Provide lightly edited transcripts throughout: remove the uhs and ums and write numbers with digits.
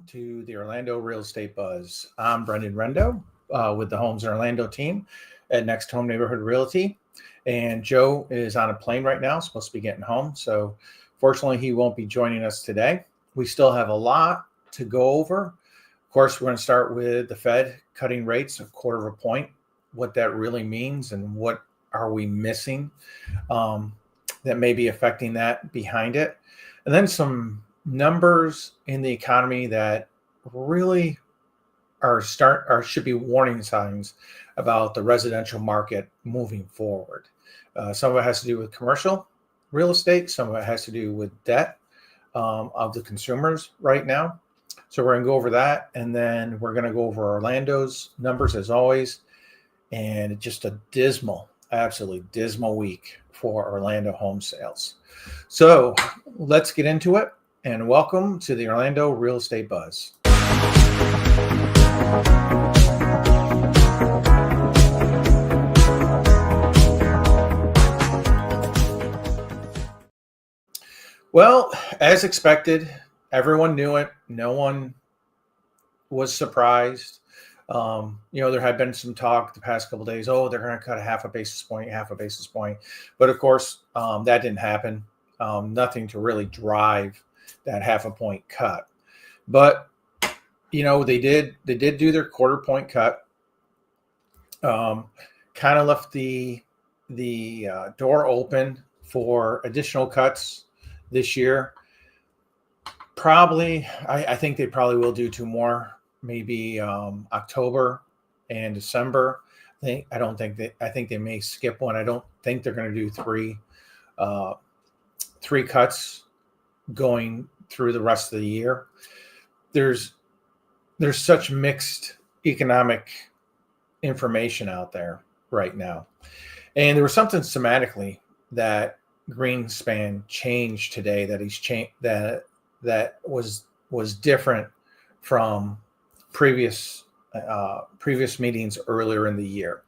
to the Orlando Real Estate Buzz. I'm Brenden Rendo with the Homes in Orlando team at Next Home Neighborhood Realty. And Joe is on a plane right now, supposed to be getting home. So fortunately, he won't be joining us today. We still have a lot to go over. Of course, we're going to start with the Fed cutting rates a quarter of a point, what that really means and what are we missing that may be affecting that behind it. And then some numbers in the economy that really should be warning signs about the residential market moving forward. Some of it has to do with commercial real estate. Some of it has to do with debt of the consumers right now. So we're going to go over that, and then we're going to go over Orlando's numbers as always. And just a absolutely dismal week for Orlando home sales. So let's get into it, and welcome to the Orlando Real Estate Buzz. Well, as expected, everyone knew it. No one was surprised. There had been some talk the past couple of days. Oh, they're going to cut half a basis point. But of course, that didn't happen. Nothing to really drive that half a point cut. But they did do their quarter point cut. Kind of left the door open for additional cuts this year. Probably, I think they probably will do two more. Maybe October and December. I think they may skip one. I don't think they're going to do three cuts going through the rest of the year. There's such mixed economic information out there right now. And there was something semantically that Greenspan changed today that he's changed that was different from previous meetings earlier in the year.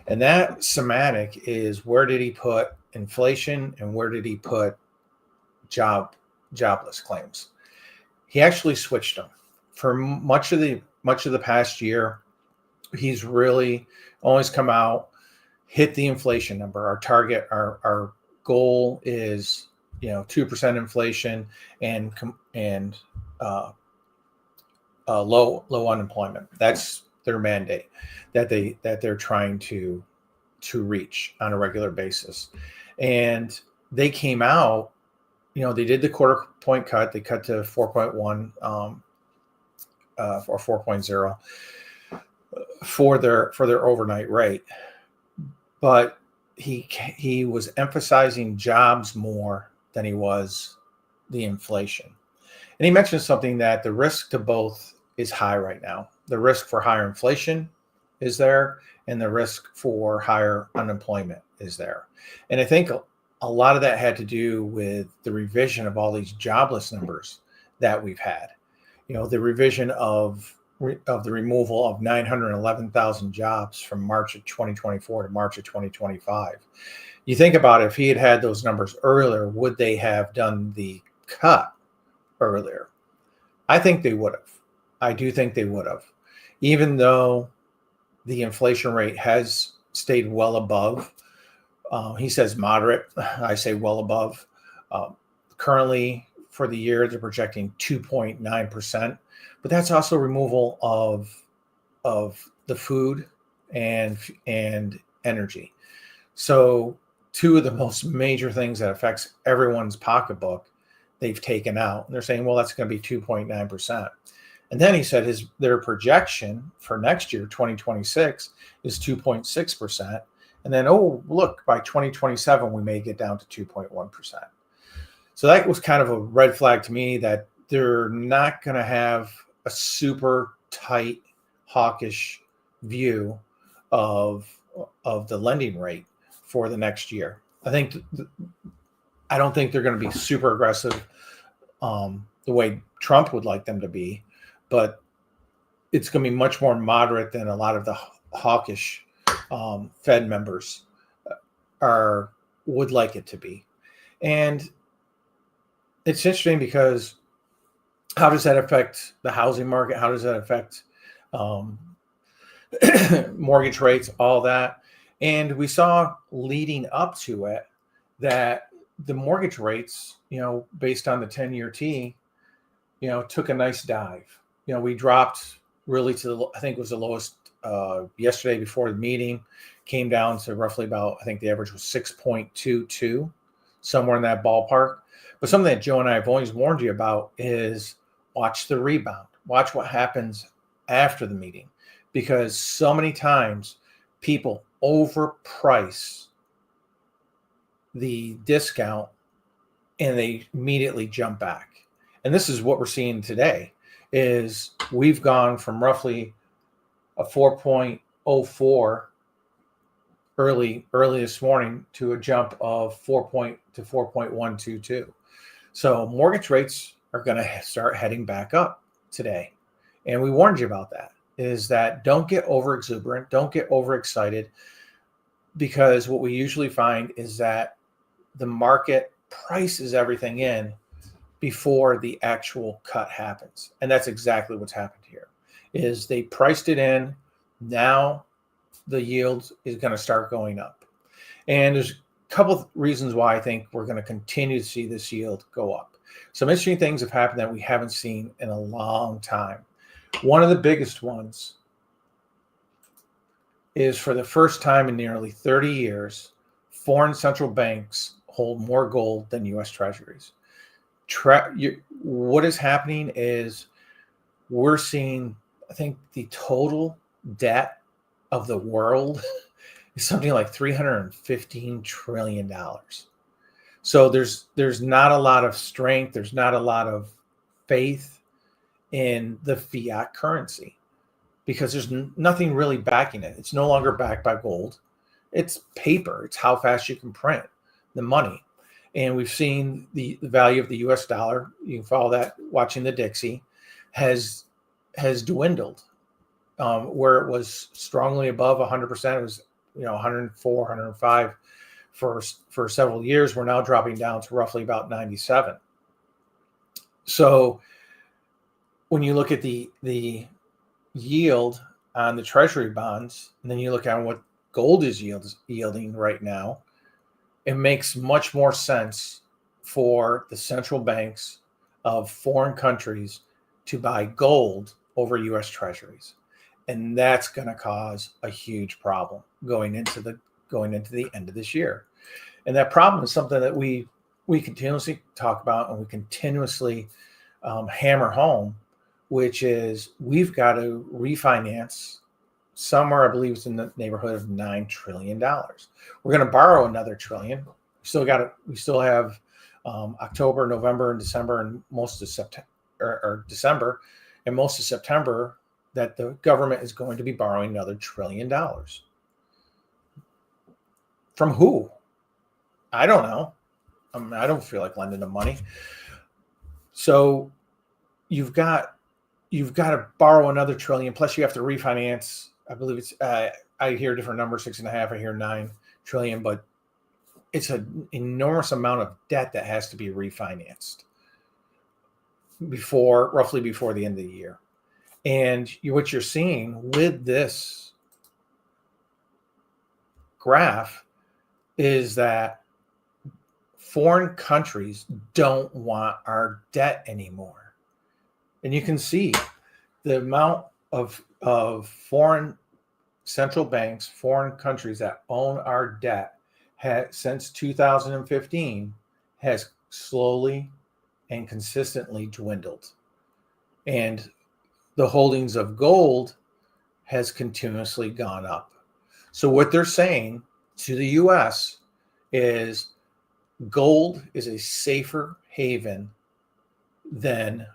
And that semantic is, where did he put inflation and where did he put jobless claims? He actually switched them. For much of the past year, he's really always come out, hit the inflation number. Our target, our goal is 2% inflation and low unemployment. That's their mandate that they're trying to reach on a regular basis. And they came out, they did the quarter point cut. They cut to 4.1 or 4.0 for their overnight rate. But he was emphasizing jobs more than he was the inflation. And he mentioned something, that the risk to both is high right now. The risk for higher inflation is there, and the risk for higher unemployment is there. And I think a lot of that had to do with the revision of all these jobless numbers that we've had. The revision of the removal of 911,000 jobs from March of 2024 to March of 2025. You think about it, if he had had those numbers earlier, would they have done the cut earlier? I think they would have. I do think they would have. Even though the inflation rate has stayed well above, he says moderate, I say well above. Currently, for the year, they're projecting 2.9%, but that's also removal of the food and energy. So two of the most major things that affects everyone's pocketbook, they've taken out. And they're saying, well, that's going to be 2.9%. And then he said their projection for next year, 2026, is 2.6%. And then, oh, look, by 2027, we may get down to 2.1%. So that was kind of a red flag to me, that they're not going to have a super tight, hawkish view of the lending rate for the next year. I don't think they're going to be super aggressive the way Trump would like them to be, but it's going to be much more moderate than a lot of the hawkish Fed members would like it to be. And it's interesting because How does that affect the housing market? How does that affect um, mortgage rates, all that? And we saw leading up to it that the mortgage rates, based on the 10-year T, took a nice dive. We dropped really I think it was the lowest yesterday before the meeting, came down to roughly about, I think the average was 6.22, somewhere in that ballpark. But something that Joe and I have always warned you about is watch the rebound, watch what happens after the meeting, because so many times people overprice the discount and they immediately jump back. And this is what we're seeing today is we've gone from roughly a 4.04 early this morning to a jump of 4.122. So mortgage rates are going to start heading back up today. And we warned you about that, is that don't get over exuberant, don't get overexcited, because what we usually find is that the market prices everything in before the actual cut happens. And that's exactly what's happened here, is they priced it in. Now the yield is going to start going up. And there's a couple of reasons why I think we're going to continue to see this yield go up. Some interesting things have happened that we haven't seen in a long time. One of the biggest ones is, for the first time in nearly 30 years, foreign central banks hold more gold than U.S. treasuries. What is happening is we're seeing, I think, the total debt of the world is something like $315 trillion. So there's not a lot of strength. There's not a lot of faith in the fiat currency, because there's nothing really backing it. It's no longer backed by gold. It's paper. It's how fast you can print the money. And we've seen the value of the US dollar, you can follow that watching the Dixie, has dwindled. Where it was strongly above 100%, it was 104, 105 for several years. We're now dropping down to roughly about 97. So when you look at the yield on the treasury bonds, and then you look at what gold is yielding right now, it makes much more sense for the central banks of foreign countries to buy gold over U.S. treasuries. And that's going to cause a huge problem going into the end of this year. And that problem is something that we continuously talk about, and we continuously hammer home, which is we've got to refinance somewhere, I believe it's in the neighborhood of $9 trillion. We're going to borrow another trillion. We still have October, November, and December, and most of September, or December, and most of September, that the government is going to be borrowing another $1 trillion. From who? I don't know. I don't feel like lending them money. So you've got to borrow another $1 trillion, plus you have to refinance. I believe it's I hear different numbers, 6.5. I hear $9 trillion, but it's an enormous amount of debt that has to be refinanced roughly before the end of the year. And what you're seeing with this graph is that foreign countries don't want our debt anymore. And you can see the amount of foreign central banks, foreign countries that own our debt since 2015 has slowly and consistently dwindled. And the holdings of gold has continuously gone up. So what they're saying to the U.S. is gold is a safer haven than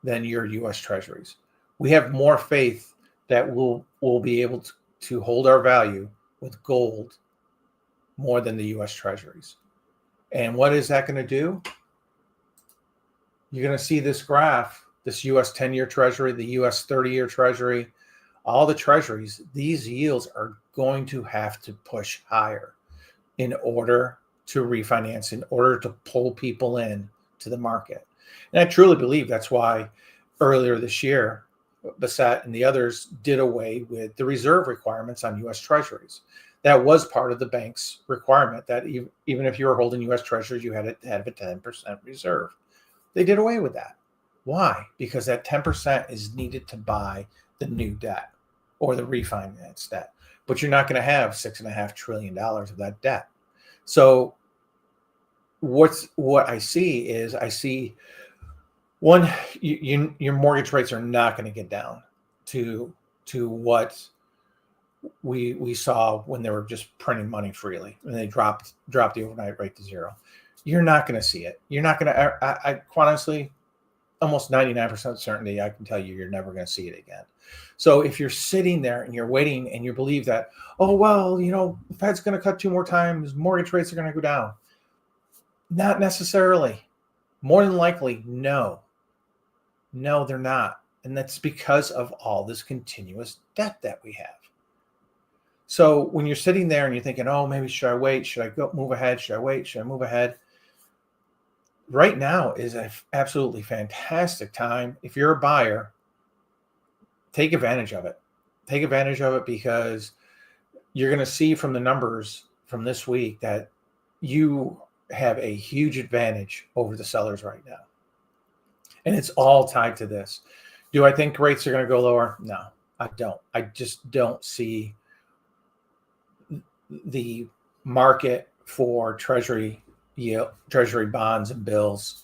your U.S. treasuries. We have more faith that we'll be able to hold our value with gold more than the U.S. treasuries. And what is that going to do? You're going to see this graph, this U.S. 10-year treasury, the U.S. 30-year treasury, all the treasuries, these yields are going to have to push higher in order to refinance, in order to pull people in to the market. And I truly believe that's why earlier this year, Bassett and the others did away with the reserve requirements on U.S. Treasuries. That was part of the bank's requirement that even if you were holding U.S. Treasuries, you had to have a 10% reserve. They did away with that. Why? Because that 10% is needed to buy the new debt or the refinance debt. But you're not going to have $6.5 trillion of that debt. So what I see one, your mortgage rates are not going to get down to what we saw when they were just printing money freely and they dropped the overnight rate to zero. You're not going to see it. You're not going to. I quite honestly, almost 99% certainty, I can tell you, you're never going to see it again. So if you're sitting there and you're waiting and you believe that, oh well, the Fed's going to cut 2 more times, mortgage rates are going to go down. Not necessarily. More than likely, no, they're not. And that's because of all this continuous debt that we have. So when you're sitting there and you're thinking, oh, maybe should I wait? Should I go move ahead? Should I wait? Should I move ahead? Right now is an absolutely fantastic time. If you're a buyer, take advantage of it. Take advantage of it because you're going to see from the numbers from this week that you have a huge advantage over the sellers right now. And it's all tied to this. Do I think rates are going to go lower? No, I don't. I just don't see the market for treasury bonds and bills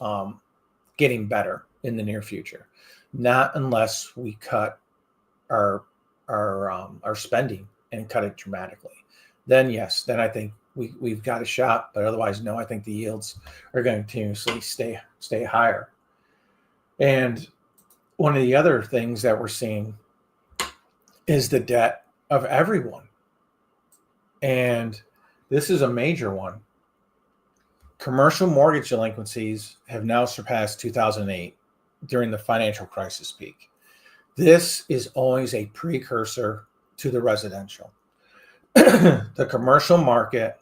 getting better in the near future. Not unless we cut our spending and cut it dramatically. Then yes, then I think we've got a shot. But otherwise, no. I think the yields are going to continuously stay higher. And one of the other things that we're seeing is the debt of everyone. And this is a major one. Commercial mortgage delinquencies have now surpassed 2008 during the financial crisis peak. This is always a precursor to the residential. The commercial market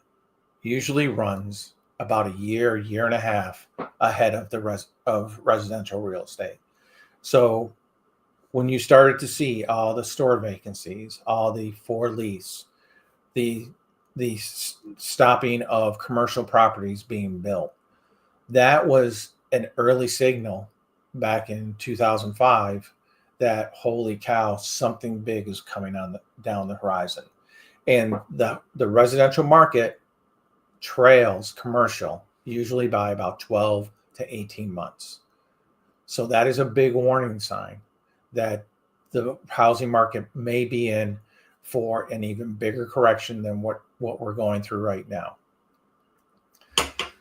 usually runs about a year and a half ahead of of residential real estate. So when you started to see all the store vacancies, all the for lease, the stopping of commercial properties being built, that was an early signal back in 2005 that holy cow, something big is coming down the horizon. And the residential market trails commercial usually by about 12 to 18 months. So that is a big warning sign that the housing market may be in for an even bigger correction than what we're going through right now.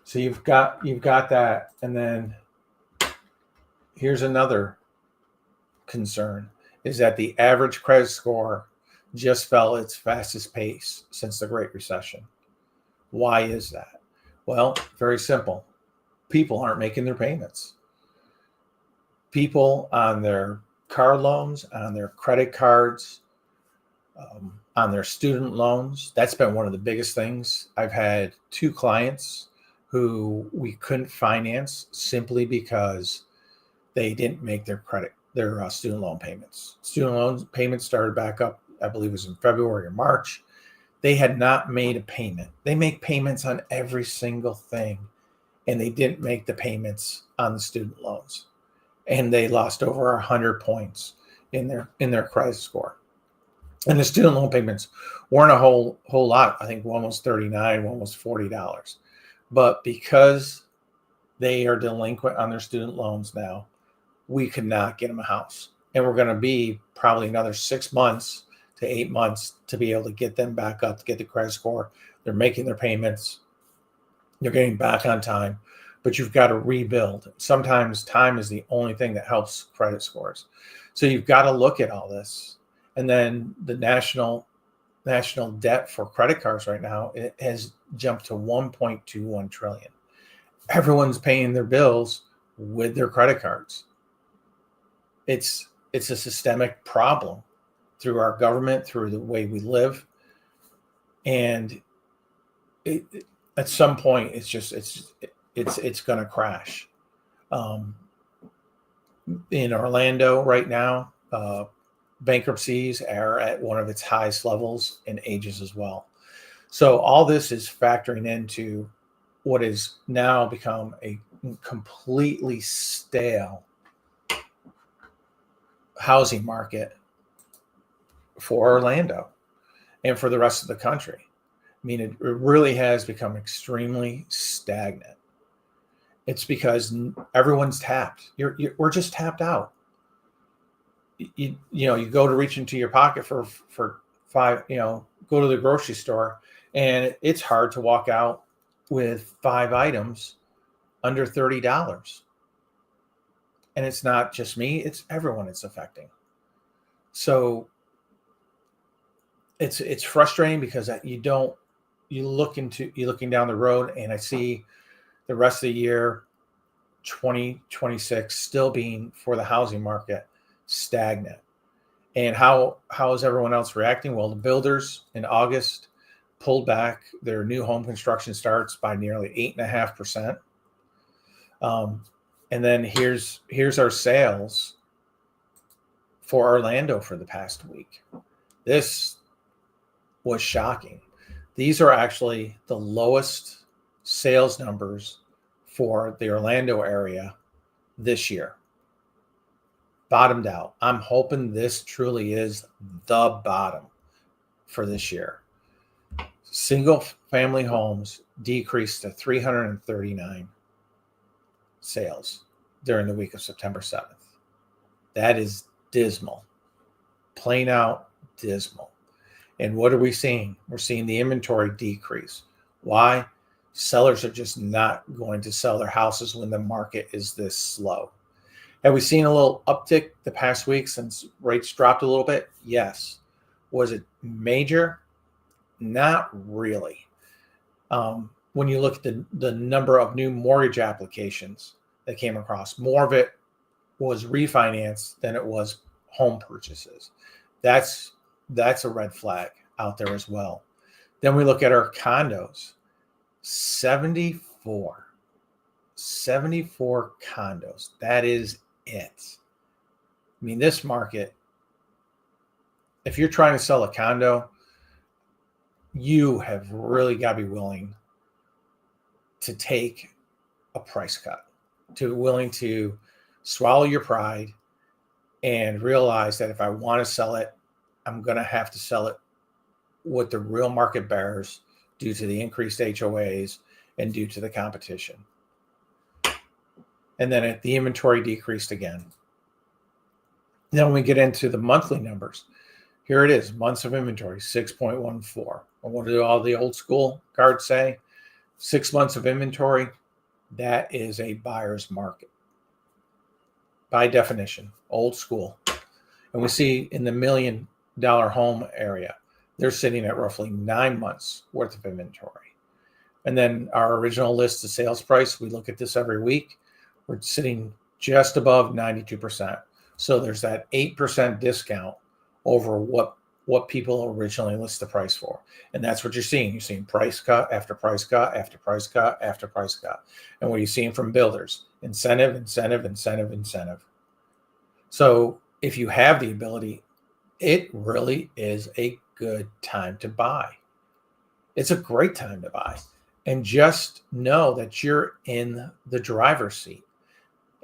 So you've got that. And then here's another concern, is that the average credit score just fell its fastest pace since the Great Recession. Why is that? Well, very simple. People aren't making their payments. People on their car loans, on their credit cards, on their student loans. That's been one of the biggest things. I've had 2 clients who we couldn't finance simply because they didn't make their student loan payments. Student loan payments started back up, I believe it was in February or March. They had not made a payment. They make payments on every single thing, and they didn't make the payments on the student loans. And they lost over 100 points in their credit score. And the student loan payments weren't a whole lot. I think one was $39, one was $40. But because they are delinquent on their student loans now, we could not get them a house. And we're going to be probably another 6 months to 8 months to be able to get them back up, to get the credit score. They're making their payments. They're getting back on time. But you've got to rebuild. Sometimes time is the only thing that helps credit scores. So you've got to look at all this. And then the national debt for credit cards right now, it has jumped to 1.21 trillion. Everyone's paying their bills with their credit cards. It's a systemic problem through our government, through the way we live. And at some point, it's going to crash. In Orlando right now, bankruptcies are at one of its highest levels in ages as well. So all this is factoring into what has now become a completely stale housing market for Orlando and for the rest of the country. I mean, it really has become extremely stagnant. It's because everyone's tapped. We're just tapped out. You go to reach into your pocket for five, go to the grocery store, and it's hard to walk out with 5 items under $30. And it's not just me, it's everyone it's affecting. So it's frustrating because you're looking down the road, and I see the rest of the year 2026 still being, for the housing market, stagnant. And how is everyone else reacting? Well, the builders in August pulled back their new home construction starts by nearly 8.5%. And then here's our sales for Orlando for the past week. This was shocking. These are actually the lowest sales numbers for the Orlando area this year. Bottomed out. I'm hoping this truly is the bottom for this year. Single family homes decreased to 339 sales during the week of September 7th. That is dismal. Plain out dismal. And what are we seeing? We're seeing the inventory decrease. Why? Sellers are just not going to sell their houses when the market is this slow. Have we seen a little uptick the past week since rates dropped a little bit? Yes. Was it major? Not really. When you look at the number of new mortgage applications that came across, more of it was refinance than it was home purchases. That's a red flag out there as well. Then we look at our condos. 74 condos. That is it. I mean, this market, if you're trying to sell a condo, you have really got to be willing to take a price cut, willing to swallow your pride and realize that if I want to sell it, I'm going to have to sell it what the real market bears due to the increased HOAs and due to the competition. And then the inventory decreased again. Then when we get into the monthly numbers, here it is, months of inventory, 6.14. And what do all the old school cards say? 6 months of inventory, that is a buyer's market. By definition, old school. And we see in the $1 million home area, they're sitting at roughly 9 months worth of inventory. And then our original list of sales price, we look at this every week. We're sitting just above 92%. So there's that 8% discount over what people originally list the price for. And that's what you're seeing. You're seeing price cut after price cut after price cut after price cut. And what are you seeing from builders? Incentive. So if you have the ability, it really is a good time to buy. It's a great time to buy. And just know that you're in the driver's seat.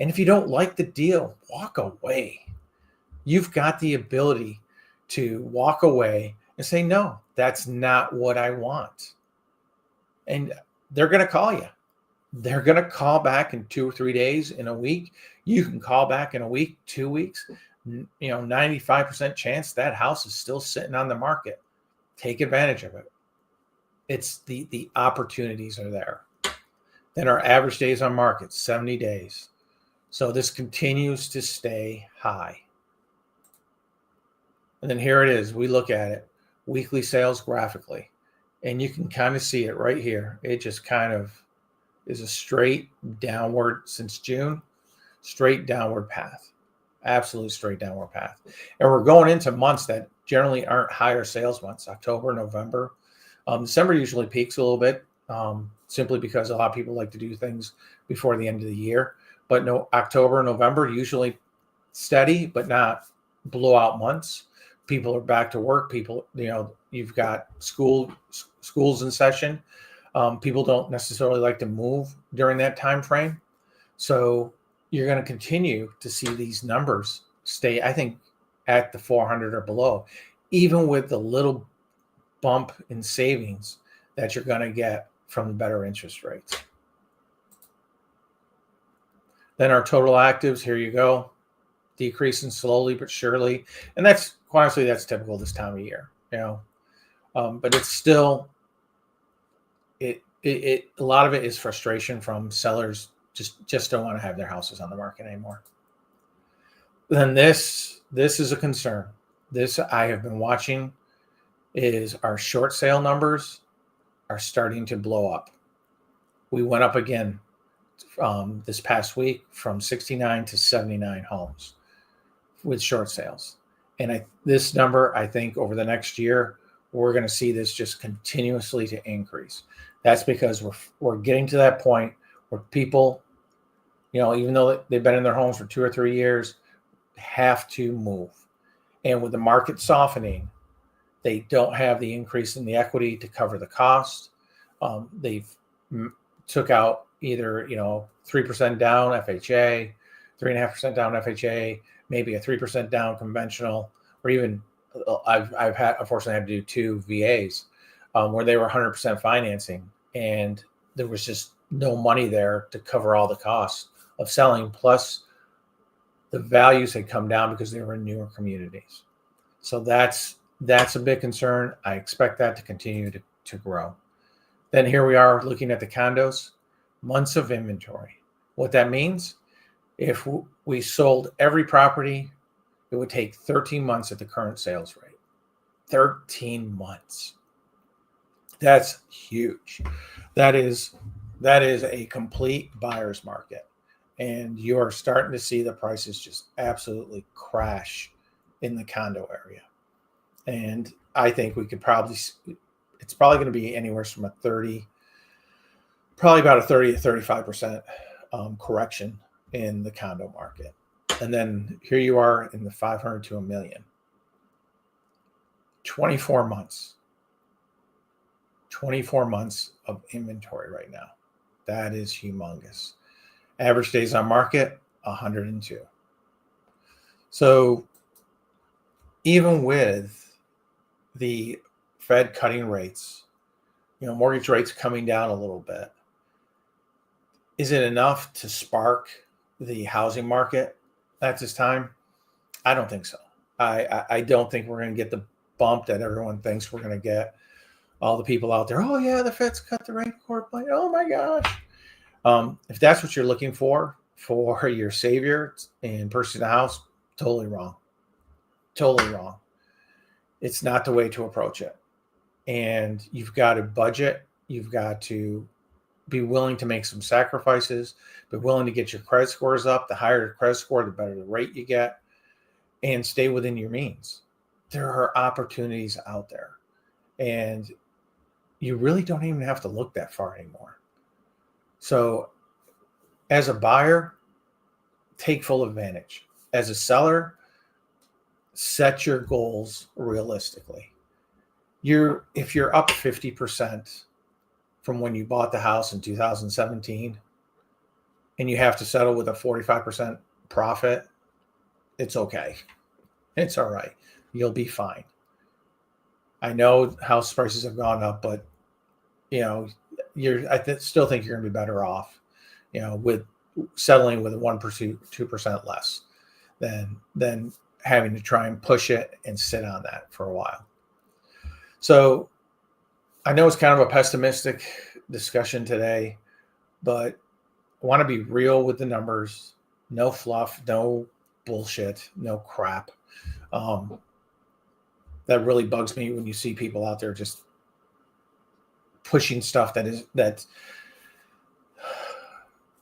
And if you don't like the deal, walk away. You've got the ability to walk away and say, no, that's not what I want. And they're going to call you. They're going to call back in 2 or 3 days, in a week. You can call back in a week, 2 weeks. 95% chance that house is still sitting on the market. Take advantage of it. It's the opportunities are there. Then our average days on market, 70 days. So this continues to stay high. And then here it is. We look at it, weekly sales graphically, and you can kind of see it right here. It just kind of is a straight downward since June, straight downward path, absolute straight downward path. And we're going into months that generally aren't higher sales months, October, November. December usually peaks a little bit, simply because a lot of people like to do things before the end of the year. But no, October, November, usually steady, but not blowout months. People are back to work. People, you've got schools in session. People don't necessarily like to move during that time frame. So you're going to continue to see these numbers stay, I think, at the 400 or below, even with the little bump in savings that you're going to get from the better interest rates. Then our total actives, here you go, decreasing slowly but surely. And that's, quite honestly, that's typical this time of year, but it's still, a lot of it is frustration from sellers just don't want to have their houses on the market anymore. Then this is a concern. This I have been watching is our short sale numbers are starting to blow up. We went up again this past week from 69 to 79 homes with short sales. And this number, I think over the next year, we're going to see this just continuously to increase. That's because we're getting to that point where people, even though they've been in their homes for 2 or 3 years, have to move. And with the market softening, they don't have the increase in the equity to cover the cost. They've took out either 3% down FHA, 3.5% down FHA, maybe a 3% down conventional, or even I've unfortunately had to do 2 VAs where they were 100% financing, and there was just no money there to cover all the costs of selling. Plus, the values had come down because they were in newer communities. So that's a big concern. I expect that to continue to grow. Then here we are looking at the condos, months of inventory. What that means, if we sold every property, it would take 13 months at the current sales rate. 13 months. That's huge. That is a complete buyer's market. And you're starting to see the prices just absolutely crash in the condo area. And I think it's probably going to be anywhere from probably about a 30 to 35% correction in the condo market. And then here you are in the 500 to $1 million. 24 months. 24 months of inventory right now. That is humongous. Average days on market, 102. So even with the Fed cutting rates, mortgage rates coming down a little bit, is it enough to spark the housing market at this time? I don't think so. I don't think we're going to get the bump that everyone thinks we're going to get. All the people out there, oh yeah, the Fed's cut the rate cord. Oh my gosh. If that's what you're looking for your savior in purchasing a house, totally wrong. Totally wrong. It's not the way to approach it. And you've got to budget. You've got to be willing to make some sacrifices, be willing to get your credit scores up. The higher the credit score, the better the rate you get, and stay within your means. There are opportunities out there, and you really don't even have to look that far anymore. So as a buyer, take full advantage. As a seller, set your goals realistically. If you're up 50% from when you bought the house in 2017 and you have to settle with a 45% profit, it's okay. It's all right. You'll be fine. I know house prices have gone up, but still think you're going to be better off, with settling with 1%, 2% less than having to try and push it and sit on that for a while. So I know it's kind of a pessimistic discussion today, but I want to be real with the numbers. No fluff, no bullshit, no crap. That really bugs me when you see people out there just pushing stuff that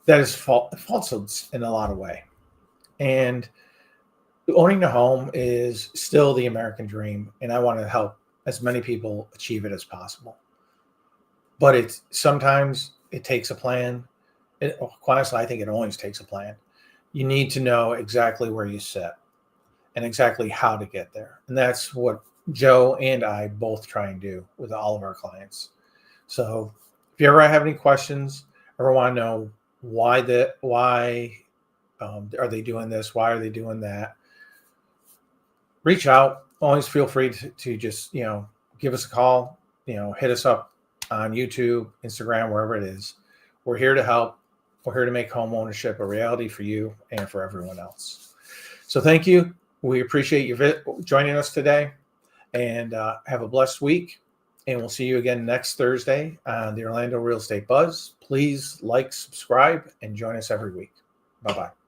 is falsehoods in a lot of way. And owning a home is still the American dream, and I want to help as many people achieve it as possible. But sometimes it takes a plan. Quite honestly, I think it always takes a plan. you need to know exactly where you sit and exactly how to get there. And that's what Joe and I both try and do with all of our clients. So if you ever have any questions, ever want to know why are they doing this? Why are they doing that? Reach out. Always feel free to just, give us a call, hit us up on YouTube, Instagram, wherever it is. We're here to help. We're here to make home ownership a reality for you and for everyone else. So thank you. We appreciate you joining us today, and have a blessed week. And we'll see you again next Thursday on the Orlando Real Estate Buzz. Please like, subscribe, and join us every week. Bye-bye.